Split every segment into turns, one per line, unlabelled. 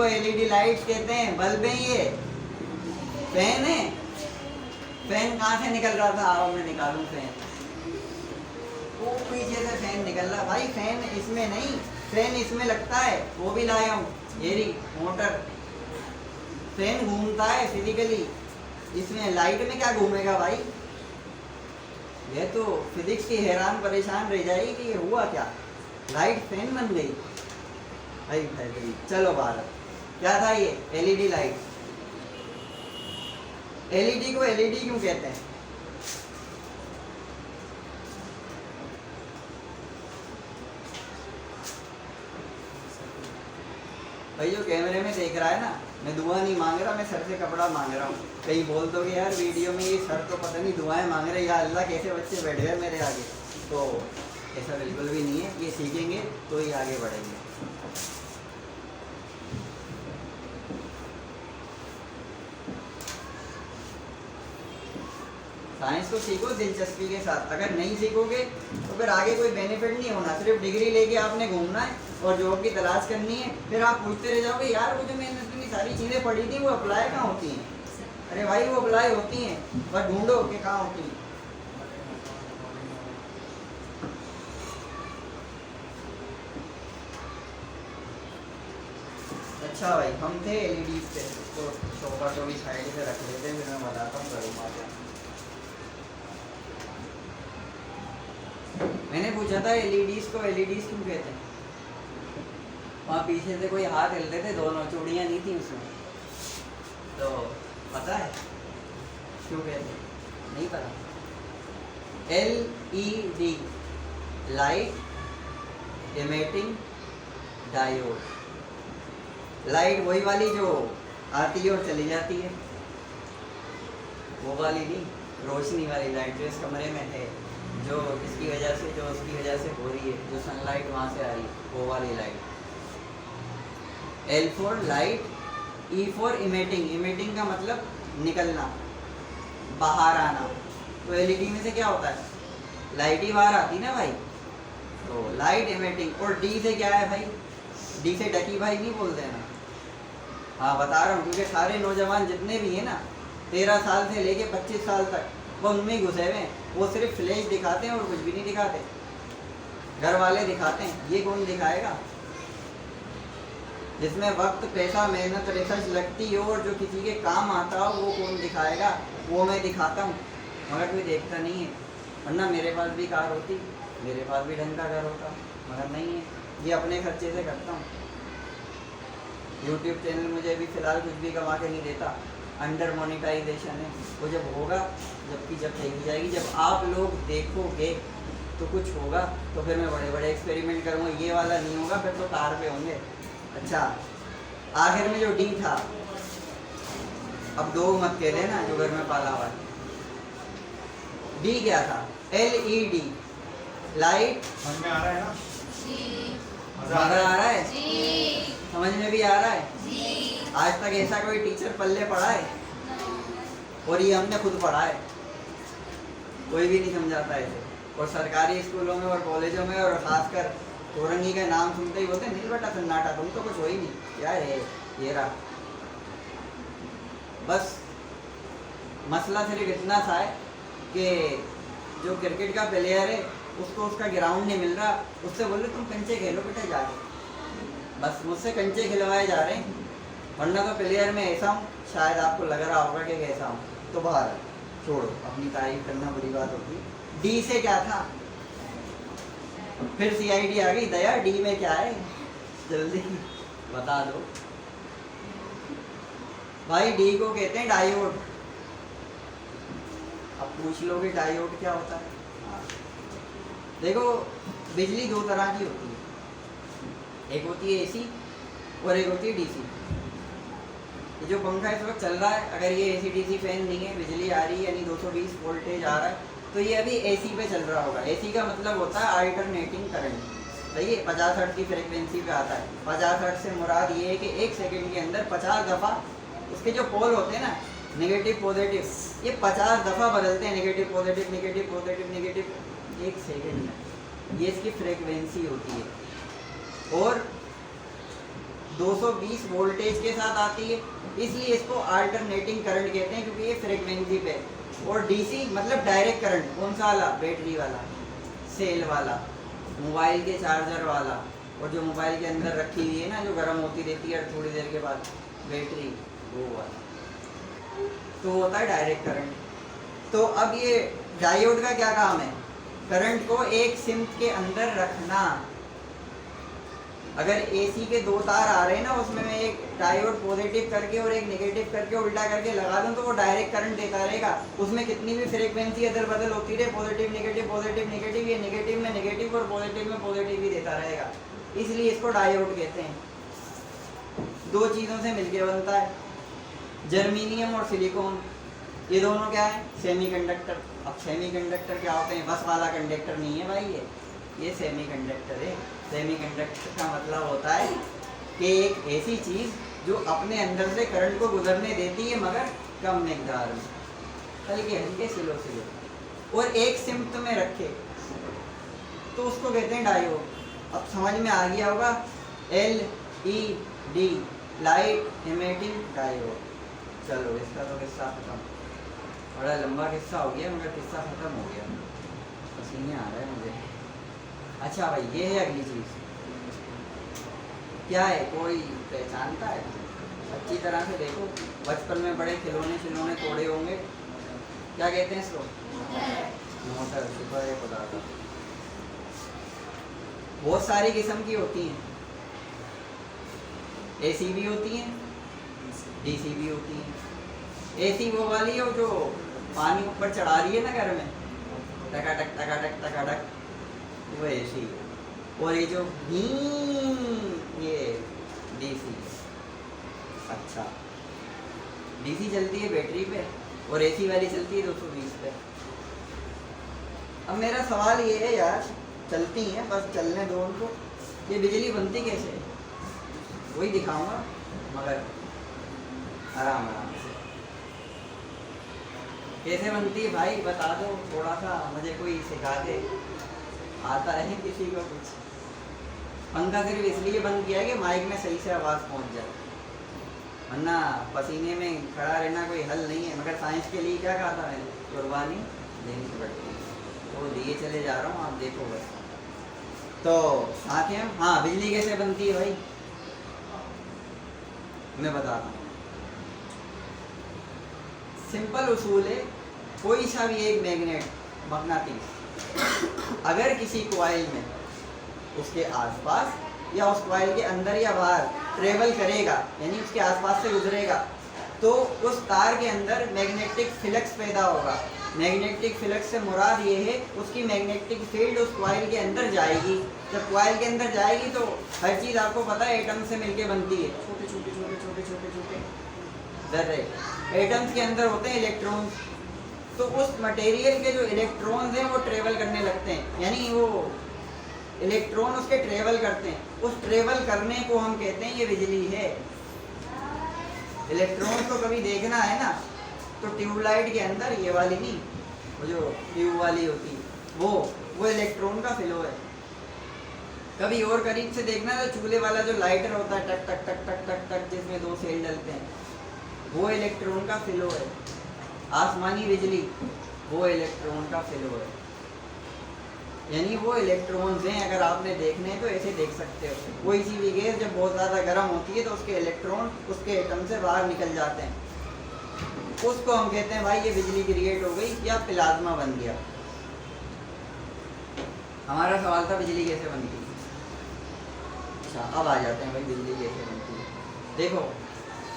LED lights कहते हैं, bulb है ये, फैन है। फैन कहाँ से निकल रहा था? आओ मैं निकालूं फैन। वो पीछे से फैन निकल रहा भाई, फैन इसमें नहीं, फैन इसमें लगता है, वो भी लाया हूँ, ये रही मोटर। फैन घूमता है फिजिकली, इसमें लाइट में क्या घूमेगा भाई? ये तो फिजिक्स की हैरान परेशान रह जाएगी कि ये हुआ क्या, लाइट फैन बन गई भाई। चलो बाहर, क्या था ये? LED light. एलईडी को एलईडी क्यों कहते हैं? भाई जो कैमरे में देख रहा है ना, मैं दुआ नहीं मांग रहा, मैं सर से कपड़ा मांग रहा हूँ। कहीं बोल दोगे यार वीडियो में ये सर तो पता नहीं दुआएं मांग रहे, या अल्लाह कैसे बच्चे बैठे हैं मेरे आगे। तो ऐसा बिल्कुल भी नहीं है, ये सीखेंगे तो ही आगे बढ़ेंगे। साइंस को सीखो दिलचस्पी के साथ, अगर नहीं सीखोगे तो फिर आगे कोई बेनिफिट नहीं होना। सिर्फ डिग्री लेके आपने घूमना है और जॉब की तलाश करनी है, फिर आप पूछते रह जाओगे यार वो जो मैंने इतनी सारी चीज़ें पढ़ी थी वो अप्लाई कहाँ होती हैं? अरे भाई वो अप्लाई होती हैं, बस ढूंढो कि कहाँ होती हैं। अच्छा भाई, हम थे एलईडी पे, तो सोफा को भी साइड से रख लेते हैं, फिर मैं बताता हूँ करूँगा क्या। मैंने पूछा था एलईडीज को एलईडीज क्यों कहते हैं? वहाँ पीछे से कोई हाथ हिलते थे, दोनों चूड़ियाँ नहीं थी उसमें, तो पता है क्यों कहते हैं? नहीं पता। LED light emitting diode. Light वही वाली जो आती है और चली जाती है, वो वाली नहीं, रोशनी वाली लाइट जो इस कमरे में है, जो इसकी वजह से, जो उसकी वजह से हो रही है, जो सनलाइट वहाँ से आ रही है, वो वाली light. L for light, E for emitting. Emitting का मतलब निकलना, बाहर आना। तो एलईडी में से क्या होता है? लाइट ही बाहर आती ना भाई, तो लाइट इमेटिंग। और D से क्या है भाई? D से डकी भाई नहीं बोलते हैं ना। हाँ बता रहा हूँ, क्योंकि सारे नौजवान जितने भी हैं ना, 13 साल से लेके 25 साल तक वो उनमें ही घुसे हुए हैं। वो सिर्फ फ्लैश दिखाते हैं और कुछ भी नहीं दिखाते, घर वाले दिखाते हैं, ये कौन दिखाएगा? जिसमें वक्त, पैसा, मेहनत, रिसर्च लगती हो और जो किसी के काम आता हो, वो कौन दिखाएगा? वो मैं दिखाता हूँ, मगर कोई देखता नहीं है। वरना मेरे पास भी कार होती, मेरे पास भी ढंग का घर होता, मगर नहीं है। ये अपने खर्चे से करता हूँ। यूट्यूब चैनल मुझे अभी फ़िलहाल कुछ भी कमा के नहीं देता, अंडर मोनेटाइजेशन है। वो जब होगा, जब देखी जाएगी, जब आप लोग देखोगे तो कुछ होगा, तो फिर मैं बड़े बड़े एक्सपेरिमेंट करूँगा। ये वाला नहीं होगा, फिर तो कार पे होंगे। अच्छा, आखिर में जो D था, अब दो मत कह लेना जो घर में पाला हुआ है। D क्या था? LED light.
समझ में आ रहा है ना?
मजा आ रहा है? समझ में भी आ रहा है? आज तक ऐसा कोई टीचर पल्ले पढ़ा है? और ये हमने खुद पढ़ा है, कोई भी नहीं समझाता ऐसे। और सरकारी स्कूलों में और कॉलेजों में, और खासकर औरंगी का नाम सुनते ही बोलते नहीं बेटा सन्नाटा, तुम तो कुछ हो ही नहीं, क्या है ये रहा। बस मसला सिर्फ इतना सा है कि जो क्रिकेट का प्लेयर है उसको उसका ग्राउंड नहीं मिल रहा, उससे बोले तुम कंचे खेलो बेटा जाके। बस मुझसे कंचे खिलवाए जा रहे हैं, वरना तो प्लेयर में ऐसा हूँ, शायद आपको लग रहा होगा कि कैसा हूँ। तो बाहर छोड़ो, अपनी तारीफ करना बुरी बात होती। D से क्या था? फिर CID आ गई दया, D में क्या है? जल्दी बता दो भाई। D को कहते हैं डायोड। अब पूछ लोगे डायोड क्या होता है? देखो, बिजली दो तरह की होती है, एक होती है AC और एक होती है DC। ये जो पंखा इस वक्त चल रहा है, अगर ये AC DC फैन नहीं है, बिजली आ रही है यानी 220 वोल्टेज आ रहा है, तो ये अभी AC पे चल रहा होगा। AC का मतलब होता है अल्टरनेटिंग करंट, सही है? 50 हर्ट्ज की फ्रिक्वेंसी पे आता है। 50 हर्ट्ज से मुराद ये है कि 1 सेकंड के अंदर 50 दफ़ा उसके जो पोल होते हैं ना, नेगेटिव पॉजिटिव, ये 50 दफ़ा बदलते हैं, negative positive negative positive negative, 1 second में। ये इसकी फ्रिक्वेंसी होती है। और 220 वोल्टेज के साथ आती है, इसलिए इसको अल्टरनेटिंग करंट कहते हैं, क्योंकि ये फ्रीक्वेंसी पे। और डीसी मतलब डायरेक्ट करंट, कौन सा वाला? बैटरी वाला, सेल वाला, मोबाइल के चार्जर वाला, और जो मोबाइल के अंदर रखी हुई है ना, जो गर्म होती रहती है थोड़ी देर के बाद, बैटरी, वो वाला, तो होता है डायरेक्ट करंट। तो अब ये डायोड का क्या काम है? करंट को एक सिंक के अंदर रखना। अगर एसी के दो तार आ रहे हैं ना, उसमें मैं एक डायोड पॉजिटिव करके और एक नेगेटिव करके उल्टा करके लगा दूं, तो वो डायरेक्ट करंट देता रहेगा। उसमें कितनी भी फ्रीक्वेंसी अदल बदल होती रहे, पॉजिटिव नेगेटिव, ये नेगेटिव में नेगेटिव और पॉजिटिव में पॉजिटिव ही देता रहेगा, इसलिए इसको डायोड कहते हैं। दो चीज़ों से मिलके बनता है, जर्मीनियम और सिलिकॉन। ये दोनों क्या है? सेमीकंडक्टर। अब सेमीकंडक्टर क्या होते हैं? बस वाला कंडक्टर नहीं है भाई, ये सेमीकंडक्टर है। सेमीकंडक्टर का मतलब होता है कि एक ऐसी चीज़ जो अपने अंदर से करंट को गुजरने देती है मगर कम मिकदार में, हल्के हल्के स्लो, और एक सिम्त में रखे, तो उसको कहते हैं डायोड। अब समझ में आ गया होगा, LED, लाइट इमिटिंग डायोड। चलो इसका तो किस्सा खत्म, बड़ा लंबा किस्सा हो गया मगर किस्सा खत्म हो गया, पसीने आ रहे हैं मुझे। अच्छा भाई, ये है अगली चीज़, क्या है? कोई पहचानता है? अच्छी तरह से देखो, बचपन में बड़े खिलौने तोड़े होंगे, क्या कहते हैं इसको? मोटर। शुक्र है खुदा का। बहुत सारी किस्म की होती हैं, AC भी होती हैं, DC भी होती हैं। AC वो वाली हो जो पानी ऊपर चढ़ा रही है ना घर में, टकाटक टकाटक टकाटक, वो AC। और ये जो ये DC। अच्छा, DC चलती है बैटरी पे और AC वाली चलती है 220 पे। अब मेरा सवाल ये है यार, चलती हैं, बस चलने दो उनको, ये बिजली बनती कैसे है? वही दिखाऊंगा मगर आराम से। कैसे बनती है भाई बता दो, थोड़ा सा मुझे कोई सिखा दे। आता है किसी को कुछ? पंखा सिर्फ इसलिए बंद किया है कि माइक में सही से आवाज़ पहुंच जाए, वरना पसीने में खड़ा रहना कोई हल नहीं है। मगर साइंस के लिए क्या कहा था मैंने? कुर्बानी देनी पड़ती है, तो लिए चले जा रहा हूँ, आप देखो बस। तो आते हैं, हाँ, बिजली कैसे बनती है भाई, मैं बताता हूँ। सिंपल उसूल है, कोई सा भी एक मैग्नेट, मकनातीस, अगर किसी कॉइल में उसके आसपास या उस कॉइल के अंदर या बाहर ट्रेवल करेगा, यानी उसके आसपास से गुजरेगा, तो उस तार के अंदर मैग्नेटिक फ्लक्स पैदा होगा। मैग्नेटिक फ्लक्स से मुराद ये है उसकी मैग्नेटिक फील्ड उस कॉइल के अंदर जाएगी। जब कॉइल के अंदर जाएगी तो हर चीज़ आपको पता है एटम से मिलके बनती है, छोटे छोटे जर्रे। एटम्स के अंदर होते हैं इलेक्ट्रॉन्स, तो उस मटेरियल के जो इलेक्ट्रॉन्स हैं वो ट्रेवल करने लगते हैं, यानी वो इलेक्ट्रॉन उसके ट्रेवल करते हैं। उस ट्रेवल करने को हम कहते हैं ये बिजली है। इलेक्ट्रॉन को कभी देखना है ना, तो ट्यूबलाइट के अंदर, ये वाली नहीं, वो जो ट्यूब वाली होती है वो इलेक्ट्रॉन का फ्लो है। कभी और करीब से देखना तो चूल्हे वाला जो लाइटर होता है, टक टक टक टक टक टक, जिसमें 2 सेल डलते हैं, वो इलेक्ट्रॉन का फ्लो है। आसमानी बिजली वो इलेक्ट्रॉन का फ्लो है, यानी वो इलेक्ट्रॉन्स हैं। अगर आपने देखने हैं तो ऐसे देख सकते हो। कोई सी भी गैस जब बहुत ज़्यादा गर्म होती है तो उसके इलेक्ट्रॉन उसके एटम से बाहर निकल जाते हैं, उसको हम कहते हैं भाई ये बिजली क्रिएट हो गई या प्लाज्मा बन गया। हमारा सवाल था बिजली कैसे बनती है। अच्छा, अब आ जाते हैं भाई बिजली कैसे बनती है। देखो,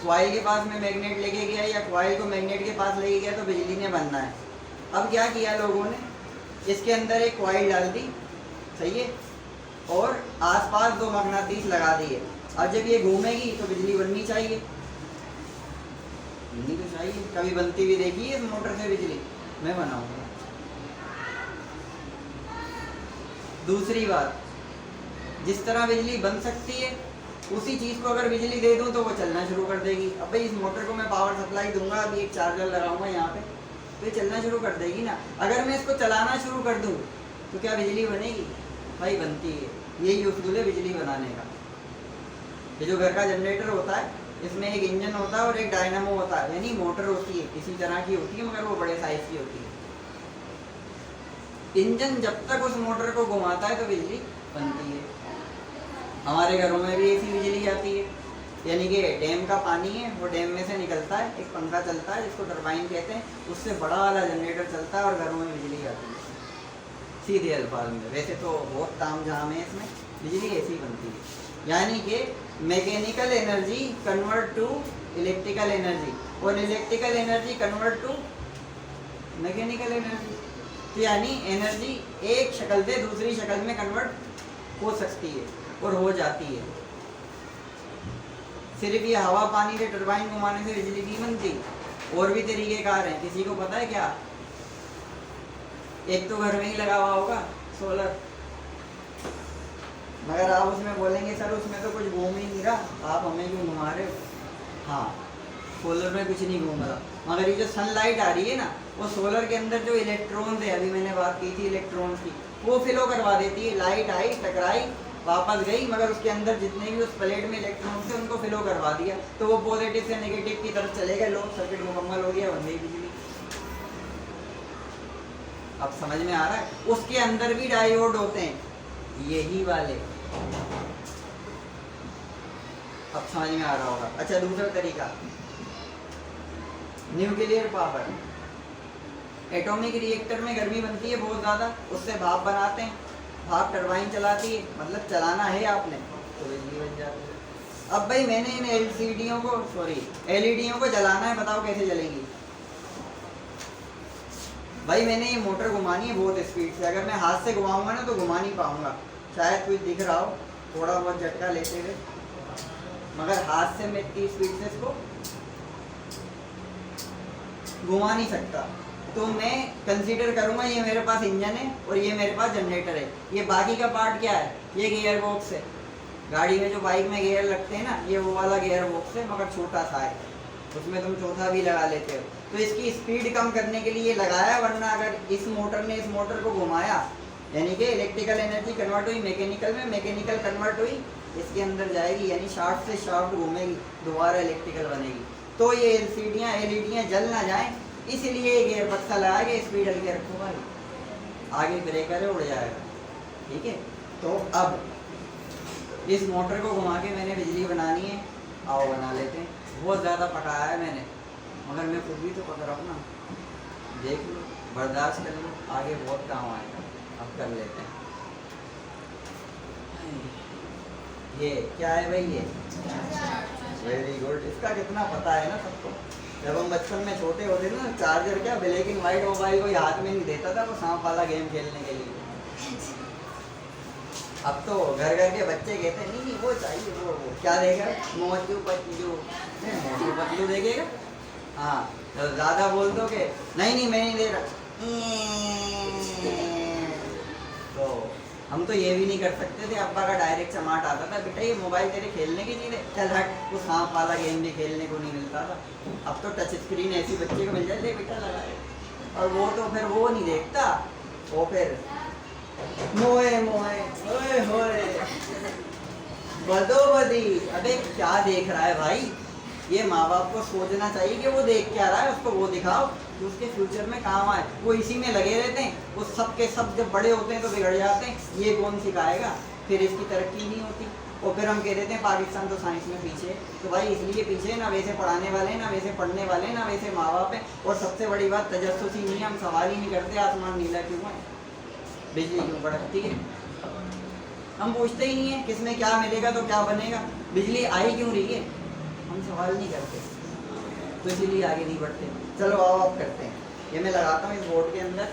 कॉइल के पास में मैग्नेट लेके गया या कॉइल को मैग्नेट के पास लेके गया तो बिजली ने बनना है। अब क्या किया लोगों ने, इसके अंदर एक कॉइल डाल दी, सही है, और आसपास 2 मकनातीस लगा दिए। अब जब ये घूमेगी तो बिजली बननी चाहिए, बननी तो चाहिए। कभी बनती हुई देखी है इस मोटर से बिजली? मैं बनाऊंगा। दूसरी बात, जिस तरह बिजली बन सकती है उसी चीज़ को अगर बिजली दे दूं तो वो चलना शुरू कर देगी। अब भाई इस मोटर को मैं पावर सप्लाई दूंगा, अभी एक चार्जर लगाऊंगा यहाँ पे, तो ये चलना शुरू कर देगी ना। अगर मैं इसको चलाना शुरू कर दूं तो क्या बिजली बनेगी? भाई बनती है। यही उसूल है बिजली बनाने का। ये जो घर का जनरेटर होता है, इसमें एक इंजन होता है और एक डायनामो होता है, यानी मोटर होती है, इसी तरह की होती है मगर वो बड़े साइज की होती है। इंजन जब तक उस मोटर को घुमाता है तो बिजली बनती है। हमारे घरों में भी ऐसी बिजली आती है, यानी कि डैम का पानी है, वो डैम में से निकलता है, एक पंखा चलता है जिसको टरबाइन कहते हैं, उससे बड़ा वाला जनरेटर चलता है और घरों में बिजली आती है सीधे अल्फाज में। वैसे तो बहुत ताम झाम है इसमें, बिजली ऐसी बनती है, यानी कि mechanical energy convert to electrical energy और electrical energy convert to mechanical energy. तो यानी एनर्जी एक शक्ल से दूसरी शक्ल में कन्वर्ट हो सकती है और हो जाती है। सिर्फ ये हवा पानी से टरबाइन घुमाने से बिजली नहीं बनती, और भी तरीकेकार हैं। किसी को पता है क्या? एक तो घर में ही लगा हुआ होगा सोलर, मगर आप उसमें बोलेंगे सर उसमें तो कुछ घूम ही नहीं रहा, आप हमें क्यों घुमा रहे हो? हाँ, सोलर में कुछ नहीं घूम रहा, मगर ये जो सनलाइट आ रही है ना, वो सोलर के अंदर जो इलेक्ट्रॉन्स है, अभी मैंने बात की थी इलेक्ट्रॉन्स की, वो फ्लो करवा देती है। लाइट आई, टकराई, वापस गई, मगर उसके अंदर जितने भी उस प्लेट में इलेक्ट्रॉन्स थे उनको फ्लो करवा दिया, तो वो पॉजिटिव से नेगेटिव की तरफ चले गए, लो सर्किट मुकम्मल हो गया, बन गई बिजली। अब समझ में आ रहा है? उसके अंदर भी डायोड होते हैं, यही वाले। अब समझ में आ रहा होगा। अच्छा, दूसरा तरीका, न्यूक्लियर पावर। एटॉमिक रिएक्टर में गर्मी बनती है बहुत ज़्यादा, उससे भाप बनाते हैं, भाप टरबाइन चलाती है, मतलब चलाना है आपने तो बिजली बन जाती है। अब भाई मैंने इन एलईडीओं को जलाना है, बताओ कैसे जलेंगी? भाई मैंने ये मोटर घुमानी है बहुत स्पीड से, अगर मैं हाथ से घुमाऊंगा ना तो घुमा नहीं पाऊंगा, शायद कुछ दिख रहा हो थोड़ा बहुत झटका लेते हुए, मगर हाथ से मैं इतनी स्पीड से इसको घुमा नहीं सकता। तो मैं कंसीडर करूंगा ये मेरे पास इंजन है और ये मेरे पास जनरेटर है, ये बाकी का पार्ट क्या है? ये गियर बॉक्स है। गाड़ी में जो बाइक में गियर लगते हैं ना, ये वो वाला गियर बॉक्स है, मगर छोटा सा है, उसमें तुम चौथा भी लगा लेते हो। तो इसकी स्पीड कम करने के लिए लगाया, वरना अगर इस मोटर ने इस मोटर को घुमाया, यानी कि इलेक्ट्रिकल एनर्जी कन्वर्ट हुई मैकेनिकल में, मैकेनिकल कन्वर्ट हुई इसके अंदर जाएगी, यानी शाफ्ट से शाफ्ट घूमेगी, दोबारा इलेक्ट्रिकल बनेगी। तो ये एलईडियाँ जल ना जाए, इसलिए गियर बक्सा लगा के स्पीड हल्के रखो भाई, आगे ब्रेकर है उड़ जाएगा। ठीक है, तो अब इस मोटर को घुमा के मैंने बिजली बनानी है, आओ बना लेते हैं। बहुत ज़्यादा पकाया है मैंने, मगर मैं खुद भी तो पक रहा हूँ ना, देख लो, बर्दाश्त कर लो, आगे बहुत काम आएगा। अब कर लेते हैं। ये क्या है भाई? ये वेरी गुड। इसका कितना पता है ना सबको। जब हम बचपन में छोटे होते थे ना, चार्जर क्या ब्लैक एंड व्हाइट मोबाइल कोई हाथ में नहीं देता था, वो सांप वाला गेम खेलने के लिए। अब तो घर घर के बच्चे कहते हैं नहीं वो चाहिए, वो क्या देगा? मोटू पतलू देखेगा। हाँ, तो ज़्यादा बोल दो कि नहीं मैं नहीं दे रहा, तो हम तो ये भी नहीं कर सकते थे। अब्बा का डायरेक्ट चमाट आता था, बेटा ये मोबाइल तेरे खेलने की चीज़ है, चल हट, वो सांप वाला गेम भी खेलने को नहीं मिलता था। अब तो टच स्क्रीन ऐसी बच्चे को मिल जाए, ले बेटा लगा है, और वो तो फिर वो नहीं देखता, वो फिर मोए ओए होए बदोबदी। अबे क्या देख रहा है भाई? ये माँ बाप को सोचना चाहिए कि वो देख क्या रहा है, उसको वो दिखाओ तो उसके फ्यूचर में काम आए। वो इसी में लगे रहते हैं, वो सब के सब जब बड़े होते हैं तो बिगड़ जाते हैं, ये कौन सिखाएगा? फिर इसकी तरक्की नहीं होती। और फिर हम कह देते हैं पाकिस्तान तो साइंस में पीछे है, तो भाई इसलिए पीछे, ना वैसे पढ़ाने वाले, ना वैसे पढ़ने वाले, ना वैसे माँ बाप हैं, और सबसे बड़ी बात तजस्सुसी नहीं है, हम सवाल ही नहीं करते आसमान नीला क्यों है, बिजली क्यों कड़कती है, हम पूछते ही नहीं है किसमें क्या मिलेगा तो क्या बनेगा, बिजली आई क्यों रही है, हम सवाल नहीं करते, तो इसीलिए आगे नहीं बढ़ते। चलो आओ आप करते हैं। ये मैं लगाता हूँ इस बोर्ड के अंदर,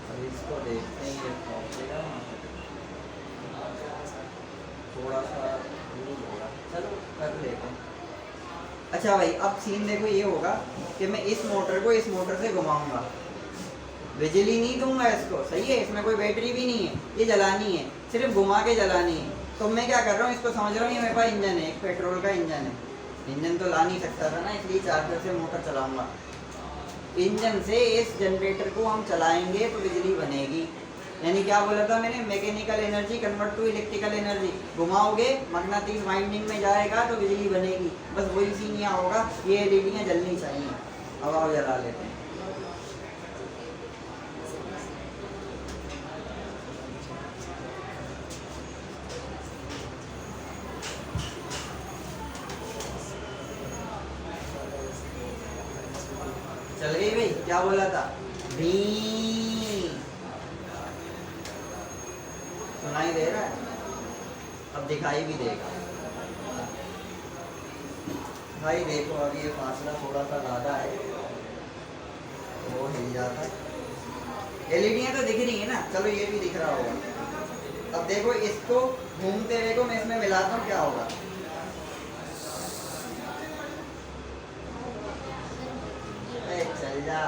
अब इसको देखते हैं, ये पहुँचेगा थोड़ा सा दूर होगा, चलो कर लेते हैं। अच्छा भाई, अब सीन देखो ये होगा कि मैं इस मोटर को इस मोटर से घुमाऊंगा, बिजली नहीं दूंगा इसको, सही है, इसमें कोई बैटरी भी नहीं है, ये जलानी है, सिर्फ घुमा के जलानी है। तो मैं क्या कर रहा हूँ, इसको समझ रहा हूँ, ये मेरे पास इंजन है, एक पेट्रोल का इंजन है, इंजन तो ला नहीं सकता था ना, इसलिए चार्जर से मोटर चलाऊंगा। इंजन से इस जनरेटर को हम चलाएंगे तो बिजली बनेगी। यानी क्या बोला था मैंने, mechanical energy convert to electrical energy, घुमाओगे मगनातीस वाइंडिंग में जाएगा तो बिजली बनेगी। बस वही सीन यहाँ होगा, ये एलईडियाँ जलनी चाहिए। अब आओ जला लेते हैं। चल गई भाई, क्या बोला था, भी सुनाई दे रहा है, अब दिखाई भी देगा। भाई देखो अब ये फासला थोड़ा सा ज़्यादा है, वो हिल जाता है। एलईडियाँ तो दिख रही है ना, चलो ये भी दिख रहा होगा। अब देखो इसको घूमते हुए को मैं इसमें मिलाता हूँ, क्या होगा। चल जा,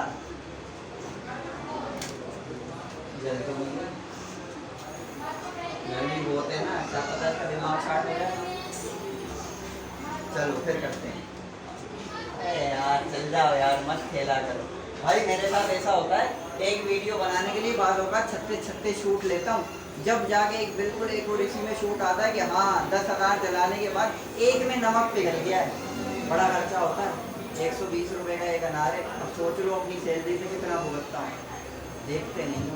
जल तो नहीं, जल्दी बहुत है ना, क्या पता इसका दिमाग शार्ट हो जाए। चलो फिर करते हैं। अरे यार चल जाओ यार, मत खेला करो भाई। मेरे साथ ऐसा होता है, एक वीडियो बनाने के लिए बाद होगा 36 शूट लेता हूँ, जब जाके एक बिल्कुल एक और इसी में शूट आता है कि हाँ 10,000 जलाने के बाद एक में नमक पिघल गया है। बड़ा खर्चा होता है, 120 रुपये का एक अनार है। अब सोच लो अपनी सैलरी से कितना भुगतता हूँ, देखते नहीं हो।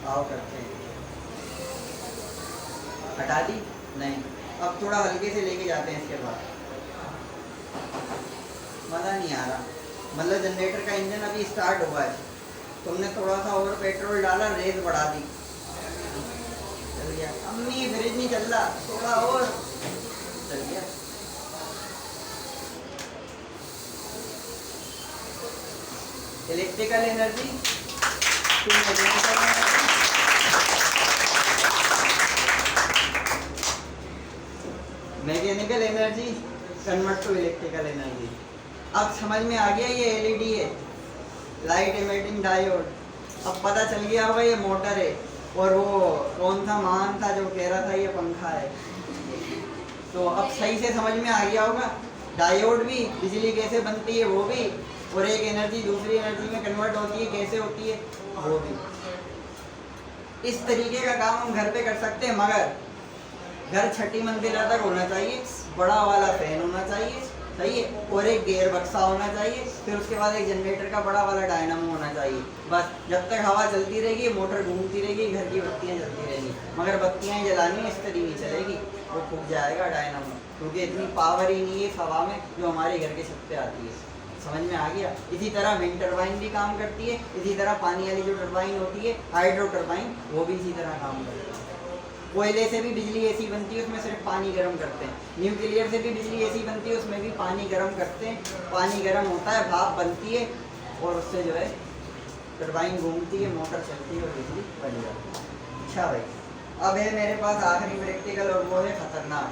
आओ करते हैं, हटा दी नहीं, अब थोड़ा हल्के से लेके जाते हैं। इसके बाद मज़ा नहीं आ रहा, मतलब जनरेटर का इंजन अभी स्टार्ट हुआ है, तुमने थोड़ा सा और पेट्रोल डाला, रेस बढ़ा दी, चल गया। अम्मी फ्रिज नहीं चल रहा, थोड़ा और, चल गया। Electrical energy to mechanical energy, mechanical energy convert to electrical energy. अब समझ में आ गया, ये एलईडी है, लाइट इमिटिंग डायोड। अब पता चल गया होगा ये मोटर है, और वो कौन सा मान था जो कह रहा था ये पंखा है। तो अब सही से समझ में आ गया होगा, डायोड भी, बिजली कैसे बनती है वो भी, और एक एनर्जी दूसरी एनर्जी में कन्वर्ट होती है कैसे होती है वो भी। इस तरीके का काम हम घर पे कर सकते हैं, मगर घर 6ठी मंजिला तक होना चाहिए, बड़ा वाला फैन होना चाहिए, सही है, और एक गेयर बक्सा होना चाहिए, फिर उसके बाद एक जनरेटर का बड़ा वाला डायनामो होना चाहिए। बस जब तक हवा चलती रहेगी, मोटर घूमती रहेगी, घर की बत्तियाँ जलती रहेंगी। मगर बत्तियाँ जलानी इस तरीके नहीं चलेगी, वो फूक जाएगा डायनामो, क्योंकि इतनी पावर ही नहीं है इस हवा में जो हमारे घर के छत पे आती है। समझ में आ गया। इसी तरह विंड टरबाइन भी काम करती है, इसी तरह पानी वाली जो टरबाइन होती है हाइड्रो टरबाइन, वो भी इसी तरह काम करती है। कोयले से भी बिजली ऐसी बनती है, उसमें सिर्फ पानी गर्म करते हैं। न्यूक्लियर से भी बिजली ऐसी बनती है, उसमें भी पानी गर्म करते हैं। पानी गर्म होता है, भाप बनती है, और उससे जो है टरबाइन घूमती है, मोटर चलती है और बिजली बन जाती है। अच्छा भाई, अब है मेरे पास आखिरी प्रैक्टिकल, और वो है खतरनाक।